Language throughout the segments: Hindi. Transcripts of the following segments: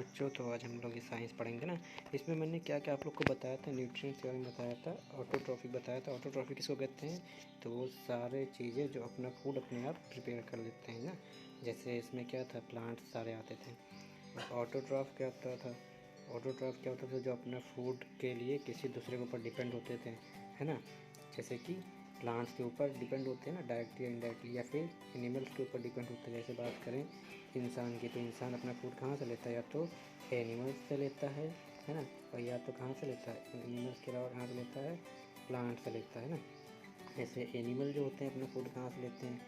बच्चों, तो आज हम लोग ये साइंस पढ़ेंगे ना। इसमें मैंने क्या क्या आप लोग को बताया था, न्यूट्रिएंट्स के बारे में बताया था, ऑटोट्रॉफी बताया था। ऑटोट्रॉफी किसको कहते हैं? तो वो सारे चीज़ें जो अपना फूड अपने आप प्रिपेयर कर लेते हैं ना। जैसे इसमें क्या था, प्लांट्स सारे आते थे। ऑटोट्रॉफ क्या होता था? ऑटोट्रॉफ क्या होता था? जो अपना फूड के लिए किसी दूसरे के ऊपर डिपेंड होते थे, है ना। जैसे कि प्लांट्स के ऊपर डिपेंड होते हैं ना, डायरेक्टली या इनडायरेक्टली, या फिर एनिमल्स के ऊपर डिपेंड होते हैं। जैसे बात करें इंसान की, तो इंसान अपना फूड कहाँ से लेता है? या तो एनिमल्स से लेता है ना, और या तो कहाँ से लेता है? एनिमल्स के अलावा कहाँ से लेता है? प्लांट से लेता है ना। जैसे एनिमल जो होते हैं अपना फूड कहाँ से लेते हैं?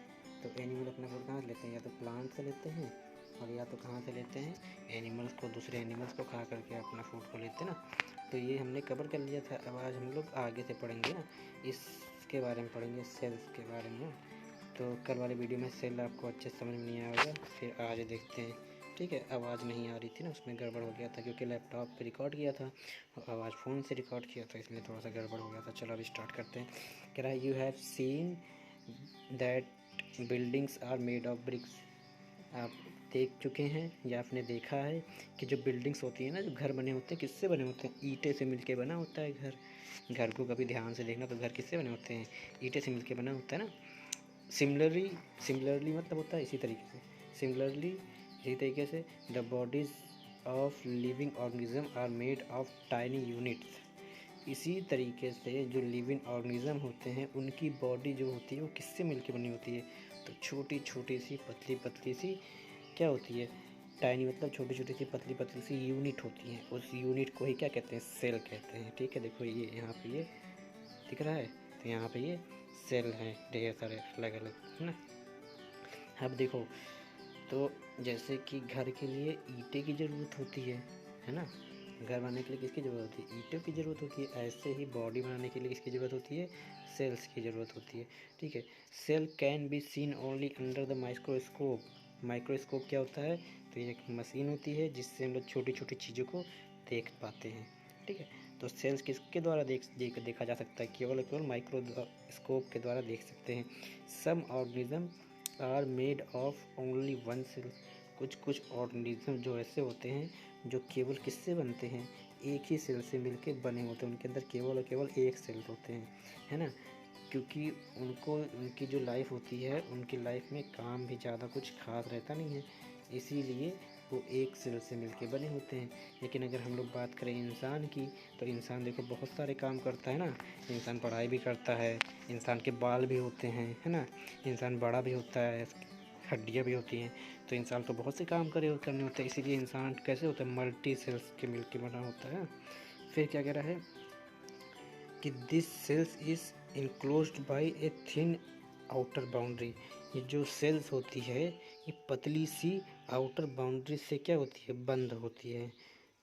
तो एनिमल अपना फूड कहाँ से लेते हैं? या तो प्लांट से लेते हैं, और या तो कहाँ से लेते हैं? एनिमल्स को, दूसरे एनिमल्स को खा करके अपना फूड को लेते हैं ना। तो ये हमने कवर कर लिया था। अब आज हम लोग आगे से पढ़ेंगे ना, इसके बारे में पढ़ेंगे, सेल्स के बारे में। तो कल वाले वीडियो में सेल आपको अच्छे समझ में नहीं आएगा, फिर आज देखते हैं, ठीक है। आवाज़ नहीं आ रही थी ना, उसमें गड़बड़ हो गया था, क्योंकि लैपटॉप पे रिकॉर्ड किया था और आवाज़ फ़ोन से रिकॉर्ड किया था, इसलिए थोड़ा सा गड़बड़ हो गया था। चलो अब स्टार्ट करते हैं। कह रहा है you have seen that buildings are made of bricks. आप देख चुके हैं या आपने देखा है कि जो बिल्डिंग्स होती है ना, जो घर बने होते हैं, किससे बने होते हैं? ईंटें से मिलके बना होता है घर। घर को कभी ध्यान से देखना, तो घर किससे बने होते हैं? ईंटें से मिलके बना होता है ना। सिमिलरली मतलब होता है इसी तरीके से। इसी तरीके से the bodies of living organism are made of tiny units. इसी तरीके से जो लिविंग ऑर्गेनिज्म होते हैं, उनकी बॉडी जो होती है वो किससे मिलके बनी होती है? तो छोटी छोटी सी पतली पतली सी क्या होती है? टाइनी मतलब छोटी छोटी सी पतली पतली सी यूनिट होती है। उस यूनिट को ही क्या कहते हैं? सेल कहते हैं, ठीक है। देखो ये यहाँ पे ये दिख रहा है, तो यहाँ पे ये सेल हैं, ढेर सारे अलग अलग, है ना। अब देखो, तो जैसे कि घर के लिए ईंटें की ज़रूरत होती है ना। घर बनाने के लिए किसकी ज़रूरत होती है? ईंटों की ज़रूरत होती है। ऐसे ही बॉडी बनाने के लिए किसकी ज़रूरत होती है? सेल्स की ज़रूरत होती है, ठीक है। Cell can be seen only under the microscope. Microscope क्या होता है? तो ये एक मशीन होती है जिससे हम लोग छोटी छोटी चीज़ों को देख पाते हैं, ठीक है। तो सेल्स किसके द्वारा देखा जा सकता है? केवल माइक्रोस्कोप के द्वारा देख सकते हैं। Some organism are made of only one cell. कुछ ऑर्गेनिज्म जो ऐसे होते हैं जो केवल किससे बनते हैं? एक ही सेल से मिलके बने होते हैं। उनके अंदर केवल और केवल एक सेल होते हैं, है ना। क्योंकि उनकी जो लाइफ होती है, उनकी लाइफ में काम भी ज़्यादा कुछ खास रहता नहीं है, इसीलिए वो एक सेल से मिलके बने होते हैं। लेकिन अगर हम लोग बात करें इंसान की, तो इंसान देखो बहुत सारे काम करता है ना। इंसान पढ़ाई भी करता है, इंसान के बाल भी होते हैं, है ना। इंसान बड़ा भी होता है, हड्डियाँ भी होती हैं। तो इंसान तो बहुत से काम करने होते हैं, इसीलिए इंसान कैसे होता है? मल्टी सेल्स के मिलके बना होता है। फिर क्या कह रहा है कि this cells is enclosed by a thin outer boundary. ये जो सेल्स होती है, ये पतली सी आउटर बाउंड्री से क्या होती है? बंद होती है।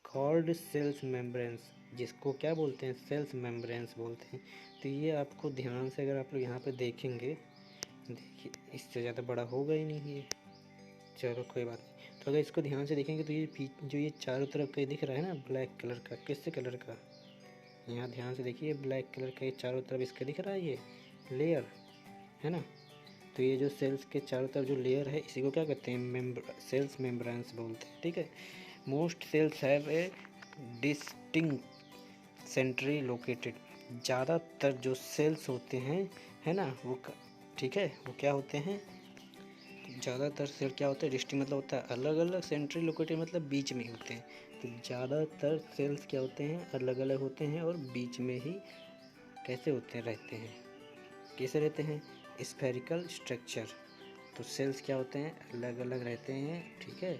कॉल्ड सेल्स मेम्ब्रेन्स, जिसको क्या बोलते हैं? सेल्स मेम्ब्रेन्स बोलते हैं। तो ये आपको ध्यान से अगर आप लोग यहाँ पे देखेंगे, देखिए इससे ज़्यादा बड़ा होगा ही नहीं ये। चलो कोई बात नहीं। तो अगर इसको ध्यान से देखेंगे तो ये जो ये चारों तरफ का दिख रहा है ना, ब्लैक कलर का, किस कलर का? यहाँ ध्यान से देखिए, ब्लैक कलर का ये चारों तरफ इसका दिख रहा है, ये लेयर, है ना। तो ये जो सेल्स के चारों तरफ जो लेयर है, इसी को क्या कहते हैं? सेल्स मेम्ब्रेन्स बोलते हैं, ठीक है। Most cells have a distinct centrally located. ज़्यादातर जो सेल्स होते हैं, है ना, वो ठीक है, वो क्या होते हैं? ज़्यादातर सेल क्या होता है? डिस्टिंक्ट मतलब होता है अलग अलग, सेंट्री लोकेटेड मतलब बीच में होते हैं। तो ज़्यादातर सेल्स क्या होते हैं? अलग अलग होते हैं और बीच में ही कैसे होते हैं? रहते हैं। कैसे रहते हैं? Spherical structure. तो सेल्स क्या होते हैं? अलग अलग रहते हैं, ठीक है।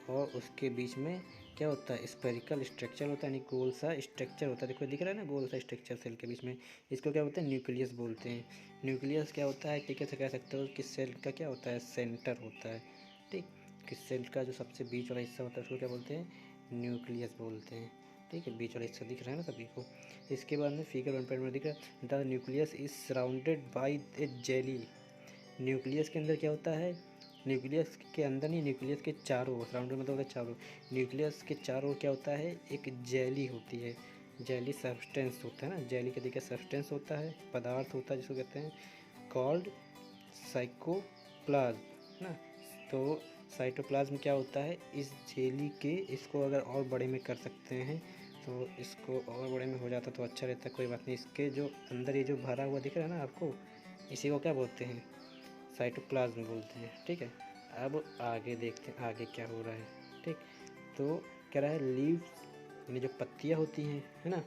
और उसके बीच में क्या होता है? स्फेरिकल स्ट्रक्चर होता है, यानी गोल सा स्ट्रक्चर होता है। देखो दिख रहा है ना, गोल सा स्ट्रक्चर सेल के बीच में। इसको क्या बोलते हैं? न्यूक्लियस बोलते हैं। न्यूक्लियस क्या होता है? ठीक है, से कह सकते हो कि सेल का क्या होता है? सेंटर होता है, ठीक। कि सेल का जो सबसे बीच वाला हिस्सा होता है उसको क्या बोलते हैं? न्यूक्लियस बोलते हैं, ठीक है। बीच वाला हिस्सा दिख रहा है ना सभी को। इसके बाद में फिगर 1.1 में दिख रहा है, the nucleus is surrounded by A jelly. Nucleus के अंदर क्या होता है? न्यूक्लियस के अंदर नहीं, न्यूक्लियस के चारों ओर, सराउंडेड मतलब होता है चारों। न्यूक्लियस के चारों ओर क्या होता है? एक जेली होती है। जेली सब्सटेंस होता है ना, जेली के देखिए सब्सटेंस होता है, पदार्थ होता है, जिसको कहते हैं कॉल्ड साइकोप्लाज्म ना। तो साइटोप्लाज्म क्या होता है, इस जेली के, इसको अगर और बड़े में कर सकते हैं तो इसको और बड़े में हो जाता तो अच्छा रहता, कोई बात नहीं। इसके जो अंदर ये जो भरा हुआ दिख रहा है ना आपको, इसी को क्या बोलते हैं, साइटोप्लाज्म बोलते हैं। ठीक है, अब आगे देखते हैं आगे क्या हो रहा है। ठीक, तो कह रहा है लीव्स यानी जो पत्तियाँ होती हैं, है ना,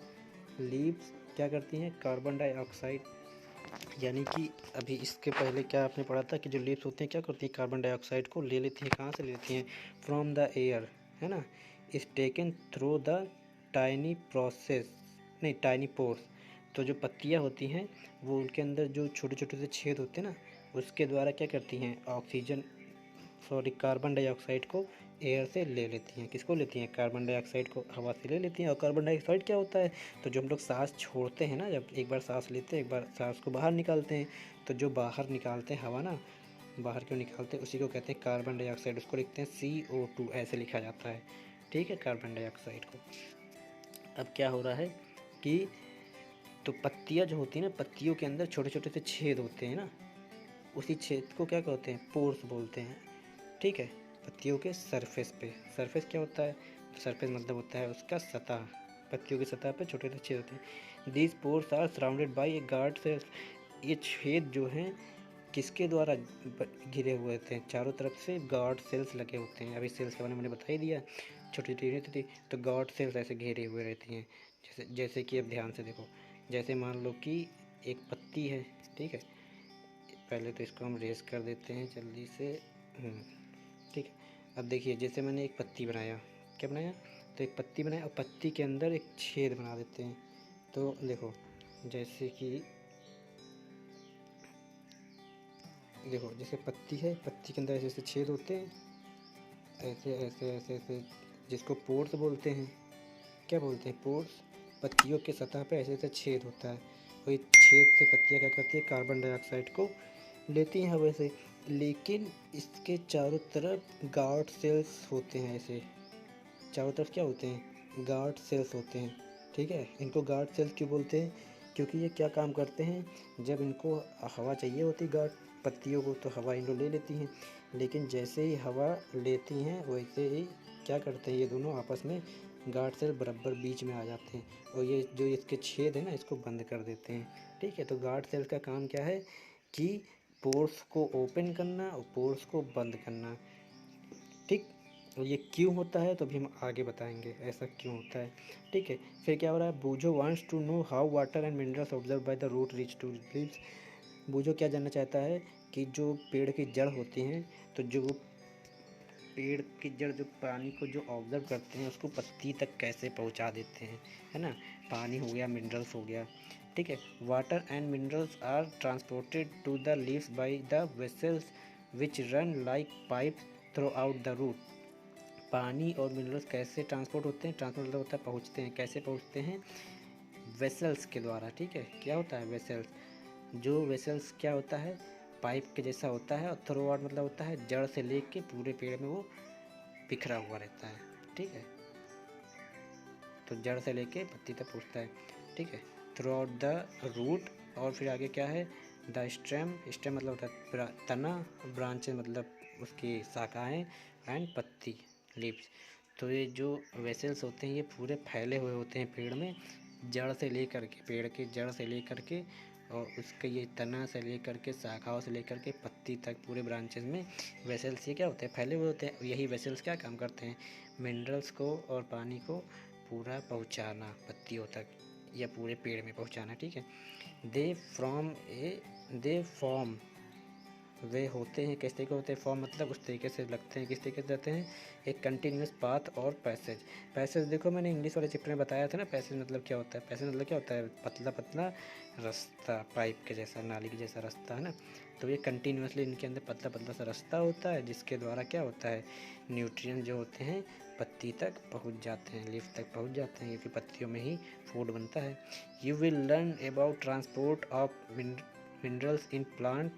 लीव्स क्या करती हैं, कार्बन डाइऑक्साइड, यानी कि अभी इसके पहले क्या आपने पढ़ा था कि जो लीव्स होती हैं क्या करती हैं, कार्बन डाइऑक्साइड को ले लेती हैं, कहाँ से ले लेती हैं, फ्रॉम द एयर, है ना, is taken through the tiny process, नहीं टाइनी पोर्स। तो जो पत्तियाँ होती हैं वो उनके अंदर जो छोटे छोटे से छेद होते हैं ना, उसके द्वारा क्या करती हैं, ऑक्सीजन, सॉरी, कार्बन डाइऑक्साइड को एयर से ले लेती हैं। किसको लेती हैं, कार्बन डाइऑक्साइड को हवा से ले लेती हैं। और कार्बन डाइऑक्साइड क्या होता है, तो जो हम लोग सांस छोड़ते हैं ना, जब एक बार सांस लेते हैं, एक बार सांस को बाहर निकालते हैं, तो जो बाहर निकालते हैं हवा ना, बाहर क्यों निकालते हैं, उसी को कहते हैं कार्बन डाइऑक्साइड। उसको लिखते हैं CO2, ऐसे लिखा जाता है। ठीक है, कार्बन डाइऑक्साइड को। अब क्या हो रहा है कि तो पत्तियाँ जो होती हैं ना, पत्तियों के अंदर छोटे छोटे से छेद होते हैं ना, उसी छेद को क्या कहते हैं, पोर्स बोलते हैं। ठीक है, पत्तियों के सरफेस पे, सरफेस क्या होता है, सरफेस मतलब होता है उसका सतह, पत्तियों की सतह पे छोटे छोटे छेद होते हैं। These pores are surrounded by a guard cells. ये छेद जो हैं किसके द्वारा घिरे हुए थे, चारों तरफ से गार्ड सेल्स लगे होते हैं। अभी सेल्स के बारे में मैंने बता ही दिया, छोटी छोटी रहती थी, तो गार्ड सेल्स ऐसे घेरे हुए रहती हैं। जैसे कि अब ध्यान से देखो, जैसे मान लो कि एक पत्ती है, ठीक है, पहले तो इसको हम रेस कर देते हैं जल्दी से। ठीक है, अब देखिए जैसे मैंने एक पत्ती बनाया, क्या बनाया, तो एक पत्ती बनाया और पत्ती के अंदर एक छेद बना देते हैं। तो देखो, जैसे कि देखो, जैसे पत्ती है, पत्ती के अंदर ऐसे ऐसे छेद होते हैं, ऐसे ऐसे ऐसे ऐसे, जिसको पोर्स बोलते हैं। क्या बोलते हैं, पोर्स। पत्तियों के सतह पे ऐसे ऐसे छेद होता है, वही छेद से पत्तियाँ क्या करती है, कार्बन डाइऑक्साइड को लेती हैं हवा से। लेकिन इसके चारों तरफ गार्ड सेल्स होते हैं, ऐसे चारों तरफ क्या होते हैं, गार्ड सेल्स होते हैं। ठीक है, इनको गार्ड सेल्स क्यों बोलते हैं, क्योंकि ये क्या काम करते हैं, जब इनको हवा चाहिए होती गार्ड पत्तियों को, तो हवा इन लोग ले लेती हैं। लेकिन जैसे ही हवा लेती हैं वैसे ही क्या करते हैं, ये दोनों आपस में गार्ड सेल बराबर बीच में आ जाते हैं, और ये जो इसके छेद है ना, इसको बंद कर देते हैं। ठीक है, तो गार्ड सेल का काम क्या है कि पोर्स को ओपन करना और पोर्स को बंद करना। ठीक, और ये क्यों होता है तो अभी हम आगे बताएंगे ऐसा क्यों होता है। ठीक है, फिर क्या हो रहा है, Boojho wants to know how water and minerals observe by the root reach to leaves. Boojho क्या जानना चाहता है कि जो पेड़ की जड़ होती हैं, तो जो पेड़ की जड़ जो पानी को जो ऑब्जर्व करते हैं उसको पत्ती तक कैसे पहुंचा देते हैं, है ना, पानी हो गया, मिनरल्स हो गया। ठीक है, water and minerals are transported to the leaves by the vessels which run like pipe throughout the root. पानी और मिनरल्स कैसे ट्रांसपोर्ट होते हैं, ट्रांसपोर्ट मतलब होता है पहुँचते हैं, कैसे पहुँचते हैं, वेसल्स के द्वारा। ठीक है, क्या होता है वेसल्स, जो वेसल्स क्या होता है, पाइप के जैसा होता है, और थ्रू आउट मतलब होता है जड़ से लेके पूरे पेड़ में वो बिखरा हुआ रहता है। ठीक है, तो जड़ से लेके पत्ती तक पहुँचता है। ठीक है, थ्रू आउट द रूट, और फिर आगे क्या है, द स्टेम, स्टेम मतलब होता है तना, ब्रांचेस मतलब उसकी शाखाएं, एंड पत्ती, लीव्स। तो ये जो वेसल्स होते हैं ये पूरे फैले हुए होते हैं पेड़ में, जड़ से लेकर के, पेड़ के जड़ से लेकर के, और उसके ये तना से लेकर के, शाखाओं से लेकर के पत्ती तक, पूरे ब्रांचेस में वेसल्स ये क्या होते हैं, फैले हुए होते हैं। यही वेसल्स क्या काम करते हैं, मिनरल्स को और पानी को पूरा पहुंचाना पत्तियों तक या पूरे पेड़ में पहुंचाना। ठीक है, दे फॉर्म, वे होते हैं, किस तरीके के होते हैं, फॉर्म मतलब उस तरीके से लगते हैं, किस तरीके से रहते हैं, एक कंटिन्यूस पाथ और पैसेज। पैसेज देखो मैंने इंग्लिश वाले चैप्टर में बताया था ना, पैसेज मतलब क्या होता है, पैसेज मतलब क्या होता है, पतला पतला रास्ता, पाइप के जैसा, नाली के जैसा रास्ता, है ना। तो ये कंटिन्यूसली इनके अंदर पतला पतला सा रास्ता होता है, जिसके द्वारा क्या होता है, न्यूट्रिएंट जो होते हैं पत्ती तक पहुंच जाते हैं, लीफ तक पहुंच जाते हैं, क्योंकि पत्तियों में ही फूड बनता है। You will learn about transport of minerals in plant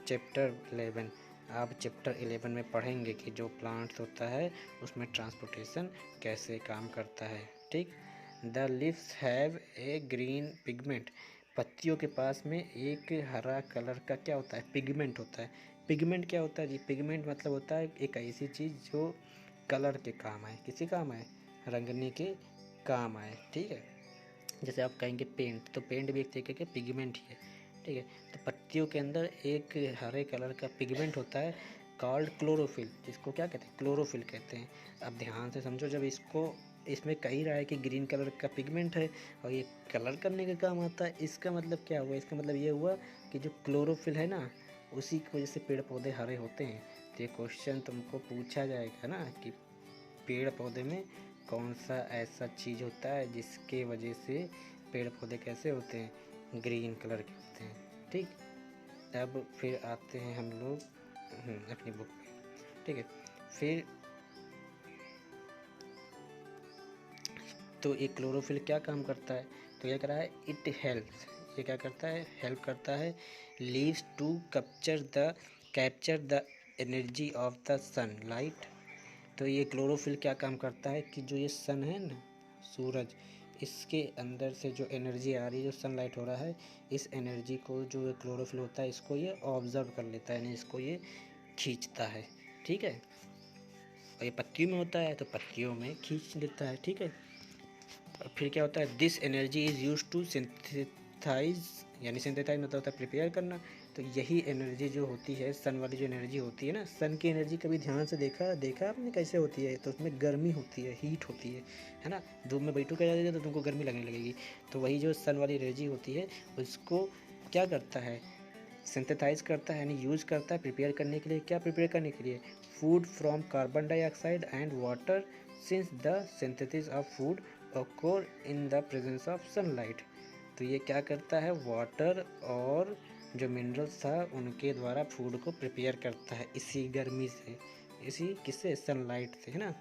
chapter 11। आप चैप्टर 11 में पढ़ेंगे कि जो प्लांट्स होता है उसमें ट्रांसपोर्टेशन कैसे काम करता है। ठीक, the leaves have a green pigment. पत्तियों के पास में एक हरा कलर का क्या होता है, पिगमेंट होता है। पिगमेंट क्या होता है जी? पिगमेंट मतलब होता है एक ऐसी चीज़ जो कलर के काम आए, किसी काम आए, रंगने के काम आए, ठीक है। जैसे आप कहेंगे पेंट, तो पेंट भी एक तरीके के पिगमेंट ही है, ठीक है। तो पत्तियों के अंदर एक हरे कलर का पिगमेंट होता है कॉल्ड क्लोरोफिल, जिसको क्या कहते हैं? क्लोरोफिल कहते हैं। अब ध्यान से समझो, जब इसमें कही रहा है कि ग्रीन कलर का पिगमेंट है और ये कलर करने का काम आता है, इसका मतलब क्या हुआ? इसका मतलब ये हुआ कि जो क्लोरोफिल है ना, उसी की वजह से पेड़ पौधे हरे होते हैं। तो ये क्वेश्चन तुमको पूछा जाएगा ना कि पेड़ पौधे में कौन सा ऐसा चीज़ होता है जिसके वजह से पेड़ पौधे कैसे होते हैं? ग्रीन कलर के होते हैं, ठीक। अब फिर आते हैं हम लोग अपनी बुक पे, ठीक है। फिर तो ये क्लोरोफिल क्या काम करता है? तो ये कह रहा है इट हेल्प्स, ये क्या करता है? हेल्प करता है leaves to capture the energy of the sunlight. तो ये क्लोरोफिल क्या काम करता है कि जो ये सन है ना, सूरज, इसके अंदर से जो एनर्जी आ रही है, जो सनलाइट हो रहा है, इस एनर्जी को जो क्लोरोफिल होता है इसको ये ऑब्जर्व कर लेता है, यानी इसको ये खींचता है, ठीक है। और ये पत्तियों में होता है तो पत्तियों में खींच लेता है, ठीक है। फिर क्या होता है? This energy is use to synthesize, यानी सिंथेसाइज मतलब होता है प्रिपेयर करना। तो यही एनर्जी जो होती है, सन वाली जो एनर्जी होती है ना, सन की एनर्जी कभी ध्यान से देखा आपने कैसे होती है? तो उसमें गर्मी होती है, हीट होती है ना। धूप में बैठो क्या जाएगा तो तुमको गर्मी लगने लगेगी। तो वही जो सन वाली एनर्जी होती है उसको क्या करता है? सिंथेसाइज करता है, यानी यूज़ करता है प्रिपेयर करने के लिए। क्या प्रिपेयर करने के लिए? Food from carbon dioxide and water, since the synthesis of food occur in the presence of sunlight। तो ये क्या करता है? वाटर और जो मिनरल्स था उनके द्वारा फूड को प्रिपेयर करता है इसी गर्मी से, इसी किससे? सनलाइट से, है ना।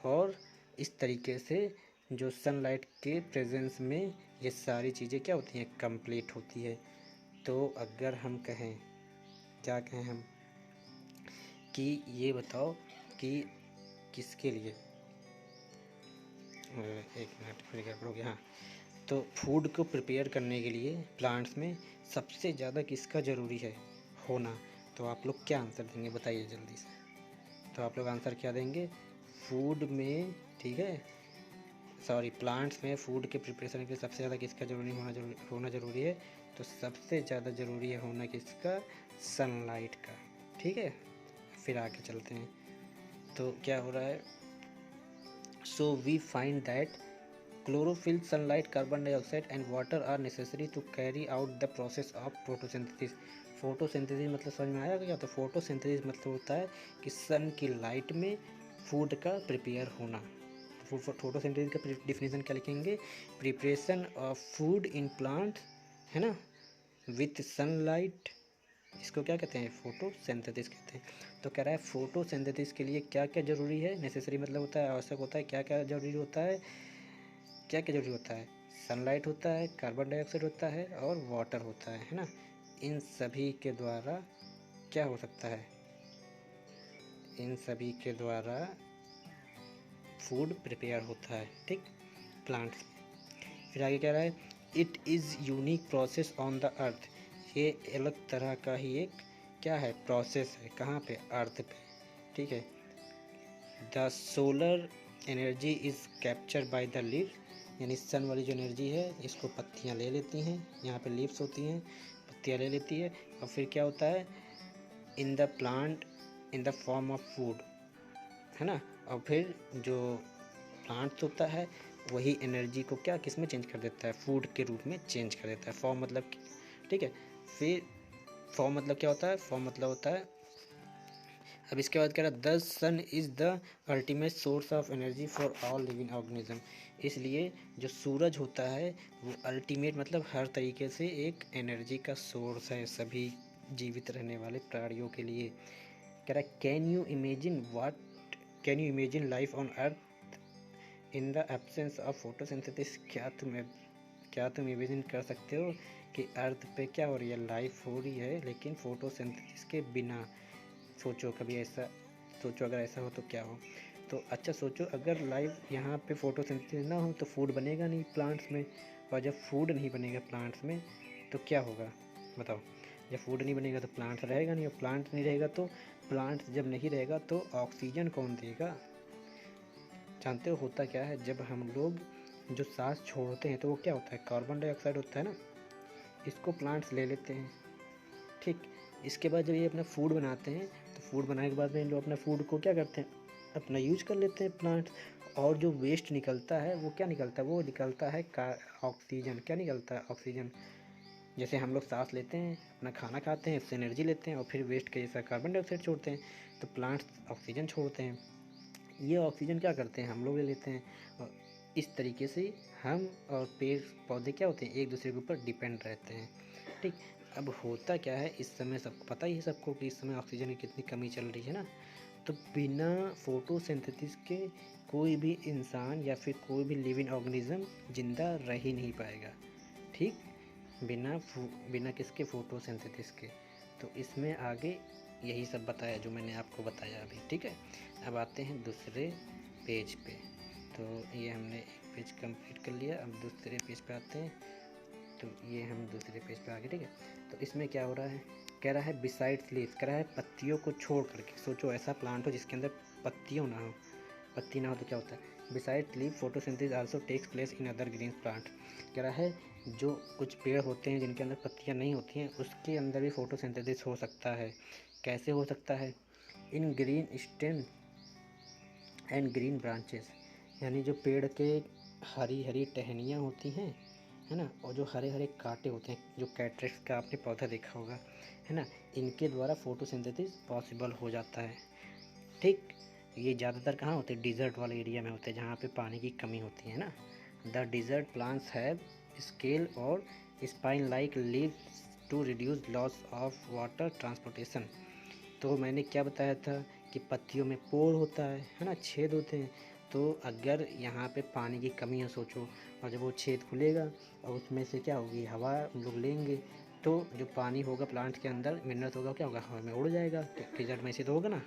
और इस तरीके से जो सनलाइट के प्रेजेंस में ये सारी चीज़ें क्या होती हैं? कंप्लीट होती है। तो अगर हम कहें, क्या कहें हम, कि ये बताओ कि किसके लिए, एक मिनट फिर गड़बड़ हो गया। हाँ, तो फूड को प्रिपेयर करने के लिए प्लांट्स में सबसे ज़्यादा किसका ज़रूरी है होना? तो आप लोग क्या आंसर देंगे बताइए जल्दी से। तो आप लोग आंसर क्या देंगे? फूड में, ठीक है, सॉरी, प्लांट्स में फूड के प्रिपरेशन के लिए सबसे ज़्यादा किसका होना ज़रूरी है? तो सबसे ज़्यादा ज़रूरी है होना किसका? सनलाइट का, ठीक है। फिर आगे चलते हैं। तो क्या हो रहा है? So we find that chlorophyll, sunlight, carbon dioxide and water are necessary to carry out the process of photosynthesis। Photosynthesis मतलब समझ में आया क्या? तो फोटोसिंथेसिस मतलब होता है कि सन की लाइट में फूड का प्रिपेयर होना। तो फोटोसिंथेसिस का डिफिनेशन क्या लिखेंगे? Preparation of food in plant, है ना, विथ सनलाइट, इसको क्या कहते हैं? फोटोसिंथेसिस कहते हैं। तो कह रहा है फोटोसिंथेसिस के लिए क्या क्या ज़रूरी है? नेसेसरी मतलब होता है आवश्यक होता है। क्या क्या ज़रूरी होता है? क्या क्या ज़रूरी होता है? सनलाइट होता है, कार्बन डाइऑक्साइड होता है और वाटर होता है ना। इन सभी के द्वारा क्या हो सकता है? इन सभी के द्वारा फूड प्रिपेयर होता है, ठीक, प्लांट्स। फिर आगे कह रहा है it is unique process on the earth. ये अलग तरह का ही एक क्या है? प्रोसेस है। कहाँ पे? अर्थ पे, ठीक है। The solar energy is capture by the leaves, यानी सन वाली जो एनर्जी है इसको पत्तियाँ ले लेती हैं। यहाँ पे लीव्स होती हैं, पत्तियाँ ले लेती है। और फिर क्या होता है? In the plant in the form of food, है ना। और फिर जो प्लांट होता है वही एनर्जी को क्या किस में चेंज कर देता है? फूड के रूप में चेंज कर देता है। फॉर्म मतलब, ठीक है। फिर फॉर्म मतलब क्या होता है? फॉर्म मतलब होता है, अब इसके बाद कह रहा है the sun is the ultimate source of energy for all living organism. इसलिए जो सूरज होता है वो अल्टीमेट मतलब हर तरीके से एक एनर्जी का सोर्स है सभी जीवित रहने वाले प्राणियों के लिए। कह रहा है can you imagine life on earth in the absence of photosynthesis. क्या तुम इमेजिन कर सकते हो कि अर्थ पे क्या हो रही है? लाइफ हो रही है लेकिन फोटोसिंथेसिस के बिना। सोचो कभी ऐसा, सोचो अगर ऐसा हो तो क्या हो। तो अच्छा सोचो, अगर लाइफ यहाँ पे फोटोसिंथेसिस ना हो तो फूड बनेगा नहीं प्लांट्स में, और जब फूड नहीं बनेगा प्लांट्स में तो क्या होगा बताओ? जब फूड नहीं बनेगा तो प्लांट रहेगा नहीं, और प्लांट नहीं रहेगा तो प्लांट जब नहीं रहेगा तो ऑक्सीजन कौन देगा? जानते हो होता क्या है, जब हम लोग जो सांस छोड़ते हैं तो वो क्या होता है, कार्बन डाइऑक्साइड होता है ना, इसको प्लांट्स ले लेते हैं। ठीक, इसके बाद जब ये अपना फूड बनाते हैं तो फूड बनाने के बाद में लोग अपना फूड को क्या करते हैं, अपना यूज कर लेते हैं प्लांट्स। और जो वेस्ट निकलता है वो क्या निकलता है, वो निकलता है ऑक्सीजन। क्या निकलता है, ऑक्सीजन। जैसे हम लोग सांस लेते हैं, अपना खाना खाते हैं, उससे एनर्जी लेते हैं और फिर वेस्ट के जैसा कार्बन डाइऑक्साइड छोड़ते हैं, तो प्लांट्स ऑक्सीजन छोड़ते हैं। ये ऑक्सीजन क्या करते हैं, हम लोग ले लेते हैं। और इस तरीके से हम और पेड़ पौधे क्या होते हैं, एक दूसरे के ऊपर डिपेंड रहते हैं। ठीक, अब होता क्या है, इस समय सबको पता ही है सबको कि इस समय ऑक्सीजन की कितनी कमी चल रही है ना। तो बिना फोटोसिंथेसिस के कोई भी इंसान या फिर कोई भी लिविंग ऑर्गेनिज्म जिंदा रह ही नहीं पाएगा। ठीक, बिना किसके, फोटोसिंथेसिस के। तो इसमें आगे यही सब बताया जो मैंने आपको बताया अभी। ठीक है, अब आते हैं दूसरे पेज पे। तो ये हमने एक पेज कंप्लीट कर लिया, अब दूसरे पेज पे आते हैं। तो ये हम दूसरे पेज पे आ गए। ठीक है, तो इसमें क्या हो रहा है, कह रहा है बिसाइड्स लीव्स, कह रहा है पत्तियों को छोड़ करके। सोचो ऐसा प्लांट हो जिसके अंदर पत्तियों ना हो, पत्ती ना हो तो क्या होता है। Beside leave photosynthesis also takes place in other green plant. कह रहा है जो कुछ पेड़ होते हैं जिनके अंदर पत्तियां नहीं होती हैं, उसके अंदर भी फोटोसिंथेसिस हो सकता है। कैसे हो सकता है, इन green stem and green branches, यानी जो पेड़ के हरी हरी टहनियाँ होती हैं, है ना, और जो हरे हरे कांटे होते हैं, जो कैक्टस का आपने पौधा देखा होगा, है ना, इनके द्वारा फोटोसिंथेसिस पॉसिबल हो जाता है। ठीक, ये ज़्यादातर कहाँ होते हैं, डिज़र्ट वाले एरिया में होते हैं जहाँ पे पानी की कमी होती है ना। The desert plants have scale और spine like leaves to reduce loss of water transportation. तो मैंने क्या बताया था कि पत्तियों में पोर होता है ना, छेद होते हैं। तो अगर यहाँ पे पानी की कमी है सोचो, और जब वो छेद खुलेगा और उसमें से क्या होगी, हवा हम लोग लेंगे, तो जो पानी होगा प्लांट के अंदर, मिनरल्स होगा, क्या होगा, हवा में उड़ जाएगा। तो डिजर्ट में ऐसे तो होगा ना।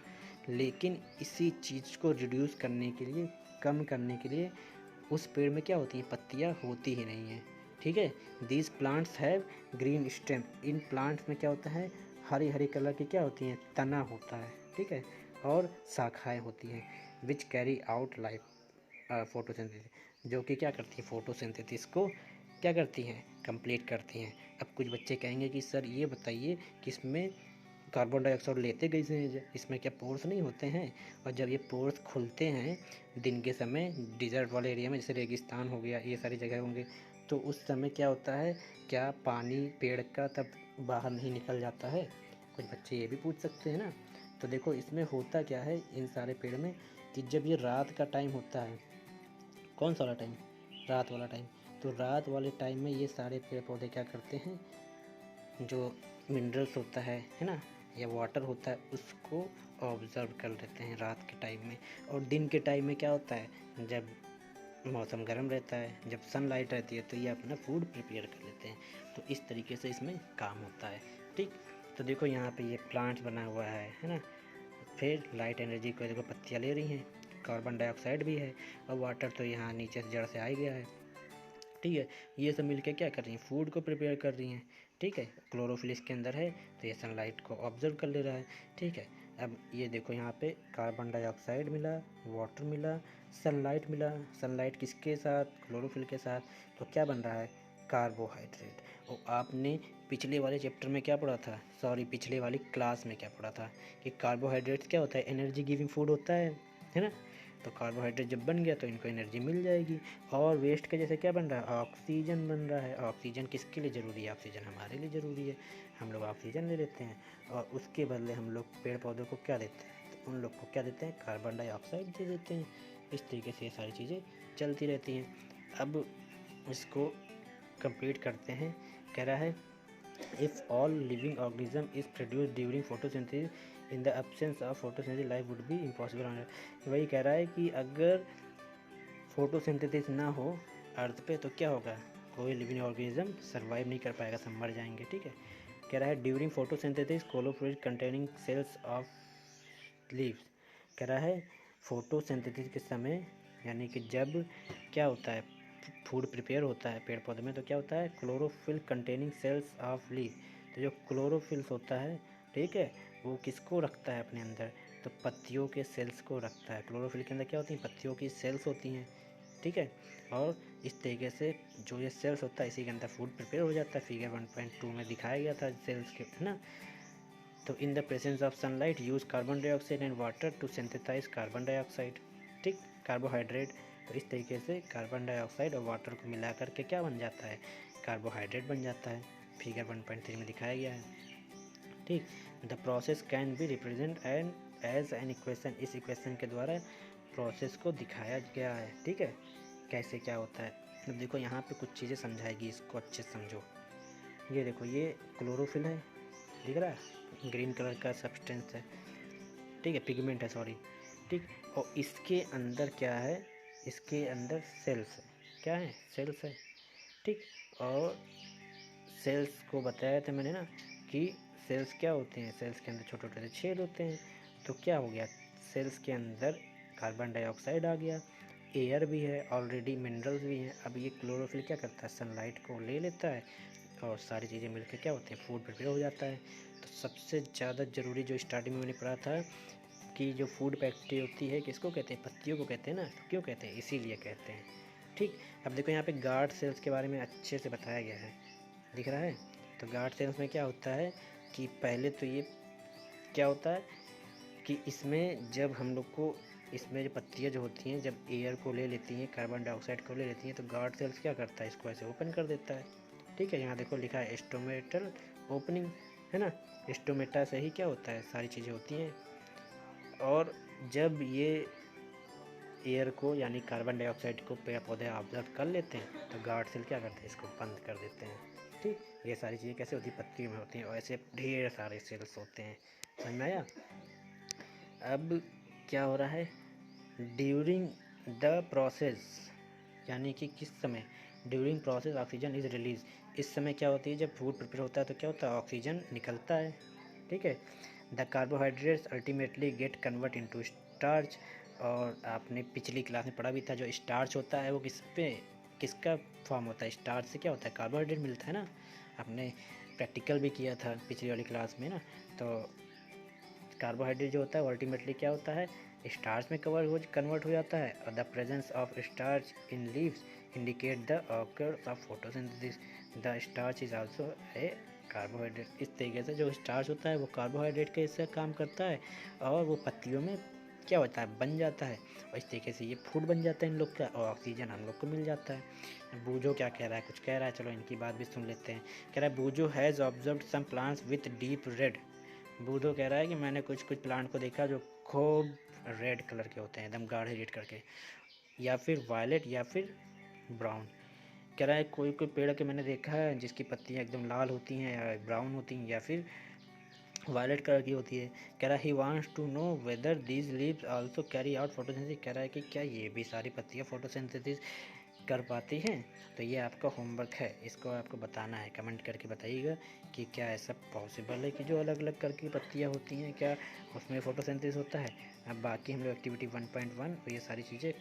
लेकिन इसी चीज़ को रिड्यूस करने के लिए, कम करने के लिए, उस पेड़ में क्या होती हैं, पत्तियाँ होती ही नहीं हैं। ठीक है, these plants have green stem. In plants में क्या होता है, हरी हरी कलर की क्या होती हैं, तना होता है। ठीक है, और शाखाएं होती हैं, which carry out life photosynthesis, जो कि क्या करती है, फोटोसिंथेसिस को क्या करती हैं, कंप्लीट करती हैं। अब कुछ बच्चे कहेंगे कि सर ये बताइए कि इसमें कार्बन डाइऑक्साइड लेते कैसे हैं, इसमें क्या पोर्स नहीं होते हैं? और जब ये पोर्स खुलते हैं दिन के समय डिजर्ट वाले एरिया में, जैसे रेगिस्तान हो गया, ये सारी जगह होंगे, तो उस समय क्या होता है, क्या पानी पेड़ का तब बाहर नहीं निकल जाता है? कुछ बच्चे ये भी पूछ सकते हैं ना। तो देखो इसमें होता क्या है इन सारे पेड़ में, कि जब ये रात का टाइम होता है, कौन सा वाला टाइम, रात वाला टाइम, तो रात वाले टाइम में ये सारे पेड़ पौधे क्या करते हैं, जो मिनरल्स होता है ना, या वाटर होता है, उसको ऑब्ज़र्व कर लेते हैं रात के टाइम में। और दिन के टाइम में क्या होता है, जब मौसम गर्म रहता है, जब सनलाइट रहती है, तो ये अपना फूड प्रिपेयर कर लेते हैं। तो इस तरीके से इसमें काम होता है। ठीक, तो देखो यहाँ पे ये प्लांट बना हुआ है ना, फिर लाइट एनर्जी को देखो पत्तियाँ ले रही हैं, कार्बन डाइऑक्साइड भी है, और वाटर तो यहाँ नीचे से जड़ से आ ही गया है। ठीक है, ये सब मिलके क्या कर रही हैं, फूड को प्रिपेयर कर रही हैं। ठीक है, क्लोरोफिल इसके अंदर है तो ये सनलाइट को ऑब्जर्व कर ले रहा है। ठीक है, अब ये देखो यहाँ पे कार्बन डाइऑक्साइड मिला, वाटर मिला, सनलाइट मिला। सनलाइट किसके साथ, क्लोरोफिल के साथ, तो क्या बन रहा है, कार्बोहाइड्रेट। और आपने पिछले वाले चैप्टर में क्या पढ़ा था, सॉरी पिछले वाली क्लास में क्या पढ़ा था, कि कार्बोहाइड्रेट क्या होता है, एनर्जी गिविंग फूड होता है ना। तो कार्बोहाइड्रेट जब बन गया तो इनको एनर्जी मिल जाएगी। और वेस्ट के जैसे क्या बन रहा है, ऑक्सीजन बन रहा है। ऑक्सीजन किसके लिए ज़रूरी है, ऑक्सीजन हमारे लिए ज़रूरी है, हम लोग ऑक्सीजन ले लेते हैं, और उसके बदले हम लोग पेड़ पौधों को क्या देते हैं, तो उन लोग को क्या देते हैं, कार्बन डाइऑक्साइड दे देते हैं। इस तरीके से ये सारी चीज़ें चलती रहती हैं। अब इसको कंप्लीट करते हैं। कह रहा है if all living organism is produce during photosynthesis, in the absence of photosynthesis life would be impossible on earth. वही कह रहा है कि अगर फोटोसिंथेसिस ना हो अर्थ पे तो क्या होगा, कोई लिविंग ऑर्गेनिज्म सर्वाइव नहीं कर पाएगा, सब मर जाएंगे। ठीक है, कह रहा है during photosynthesis chlorophyll containing cells of leaves. कह रहा है फोटोसिंथेसिस के समय, यानी कि जब क्या होता है, फूड प्रिपेयर होता है पेड़ पौधे में, तो क्या होता है, chlorophyll containing cells of leave, तो जो क्लोरोफिल्स होता है, ठीक है, वो किसको रखता है अपने अंदर, तो पत्तियों के सेल्स को रखता है। क्लोरोफिल के अंदर क्या होती हैं, पत्तियों की सेल्स होती हैं, ठीक है। और इस तरीके से जो ये सेल्स होता है, इसी के अंदर फूड प्रिपेयर हो जाता है। फिगर 1.2 में दिखाया गया था सेल्स के, है ना। तो in the presence of sunlight use carbon dioxide and water to synthesize carbon dioxide, ठीक, कार्बोहाइड्रेट। तो इस तरीके से कार्बन डाइऑक्साइड और वाटर को मिला करके क्या बन जाता है, कार्बोहाइड्रेट बन जाता है। फिगर 1.3 में दिखाया गया है, ठीक। The process can be represent and as an equation, इस इक्वेशन के द्वारा प्रोसेस को दिखाया गया है, ठीक है, कैसे क्या होता है। अब देखो यहाँ पे कुछ चीज़ें समझाएगी, इसको अच्छे से समझो। ये देखो, ये क्लोरोफिल है, दिख रहा है, ग्रीन कलर का सब्सटेंस है, ठीक है, पिगमेंट है, सॉरी, ठीक। और इसके अंदर क्या है, इसके अंदर सेल्स है, क्या है, सेल्स है, ठीक। और सेल्स को बताया था मैंने ना कि सेल्स क्या होते हैं, सेल्स के अंदर छोटे छोटे छेद होते हैं। तो क्या हो गया, सेल्स के अंदर कार्बन डाइऑक्साइड आ गया, एयर भी है ऑलरेडी, मिनरल्स भी हैं। अब ये क्लोरोफिल क्या करता है, सनलाइट को ले लेता है और सारी चीज़ें मिलकर क्या होते हैं, फूड प्रिपेयर हो जाता है। तो सबसे ज़्यादा ज़रूरी जो स्टार्टिंग में मैंने पढ़ा था कि जो फूड फैक्ट्री होती है किसको कहते हैं, पत्तियों को कहते हैं ना। तो क्यों कहते हैं, इसीलिए कहते हैं, ठीक। अब देखो यहाँ पे गार्ड सेल्स के बारे में अच्छे से बताया गया है, दिख रहा है। तो गार्ड सेल्स में क्या होता है कि पहले तो ये क्या होता है कि इसमें जब हम लोग को, इसमें जो पत्तियाँ जो होती हैं जब एयर को ले लेती हैं, कार्बन डाइऑक्साइड को ले लेती हैं, तो गार्ड सेल्स क्या करता है, इसको ऐसे ओपन कर देता है, ठीक है। यहाँ देखो लिखा है स्टोमेटल ओपनिंग, है ना। स्टोमेटा से ही क्या होता है, सारी चीज़ें होती हैं। और जब ये एयर को यानी कार्बन डाइऑक्साइड को पेड़ पौधे ऑब्जर्व कर लेते हैं, तो गार्ड सेल क्या करते हैं, इसको बंद कर देते हैं, ठीक। ये सारी चीज़ें कैसे होती है, पत्तियों में होती हैं, और ऐसे ढेर सारे सेल्स होते हैं, समझ में आया। अब क्या हो रहा है, ड्यूरिंग द प्रोसेस, यानी कि किस समय, during process oxygen is release, इस समय क्या होती है, जब फूड प्रिपेयर होता है तो क्या होता है, ऑक्सीजन निकलता है, ठीक है। The carbohydrates ultimately gate convert into starch, और आपने पिछली क्लास में पढ़ा भी था, जो स्टार्च होता है वो किसका फॉर्म होता है, स्टार्च से क्या होता है, कार्बोहाइड्रेट मिलता है ना। आपने प्रैक्टिकल भी किया था पिछली वाली क्लास में ना। तो कार्बोहाइड्रेट जो होता है वो अल्टीमेटली क्या होता है, स्टार्च में कन्वर्ट हो जाता है। और the presence of starch in leaves indicate the occurs of photosynthesis, the starch is also a carbohydrate. इस तरीके से जो स्टार्च होता है वो कार्बोहाइड्रेट के हिस्से काम करता है, और वो पत्तियों में क्या होता है, बन जाता है, और इस तरीके से ये फूड बन जाता है इन लोग का, और ऑक्सीजन हम लोग को मिल जाता है। बूझो क्या कह रहा है, कुछ कह रहा है, चलो इनकी बात भी सुन लेते हैं। कह रहा है Boojho has observed some plants with deep red, Boojho कह रहा है कि मैंने कुछ प्लांट को देखा जो खूब रेड कलर के होते हैं, एकदम गाढ़े रेड करके, या फिर वायलेट या फिर ब्राउन। कह रहा है कोई कोई पेड़ के मैंने देखा है जिसकी पत्तियां एकदम लाल होती हैं या ब्राउन होती हैं या फिर वायलेट कलर की होती है। कह रहा है he wants to know whether these leaves also carry out photosynthesis, कह रहा है कि क्या ये भी सारी पत्तियां फोटोसिंथेसिस कर पाती हैं। तो ये आपका होमवर्क है, इसको आपको बताना है, कमेंट करके बताइएगा कि क्या ऐसा पॉसिबल है कि जो अलग अलग करके पत्तियां होती हैं क्या उसमें फ़ोटोसिंथेसिस होता है। अब बाकी हम लोग एक्टिविटी 1.1 ये सारी चीज़ें